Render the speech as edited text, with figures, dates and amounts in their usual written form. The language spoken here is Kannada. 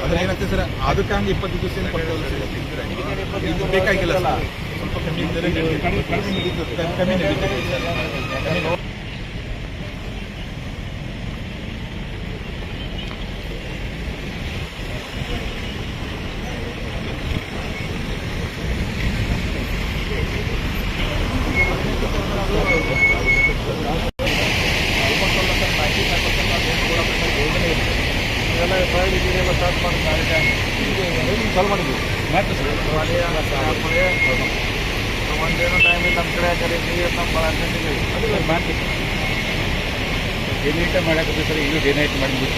ಅದ್ರ ಏನಾಗ್ತದೆ ಸರ್, ಅದಕ್ಕೆ ಹಂಗೆ 20 ದಿವಸ ಏನು ಕೊಡ್ತೇವಲ್ಲ ಸರ್, ಇದು ಬೇಕಾಗಿಲ್ಲ ಸರ್, ಸ್ವಲ್ಪ ಕಮ್ಮಿ ಕಮ್ಮಿ ನಡೀತದೆ. ಎಲ್ಲ ಸ್ಟಾರ್ಟ್ ಮಾಡಿ ಚಾಲು ಮಾಡಿದ್ವಿ ಮತ್ತೆ ಸರ್ ಒಂದೇನೋ ಟೈಮ್ ಇಲ್ಲ ನಮ್ಮ ಕಡೆ ಹಾಕಿ ನೀರು ನಮ್ಮ ಭಾಳ ಅರ್ಜೆಂಟಿಗೆ ಅದು ಮಾಡ್ತೀವಿ. ಡೇ ನೈಟ್ ಮಾಡೋಕ್ಕೆ ಸರ್, ಇನ್ನೂ ಡೇ ನೈಟ್ ಮಾಡಿದ್ವಿ.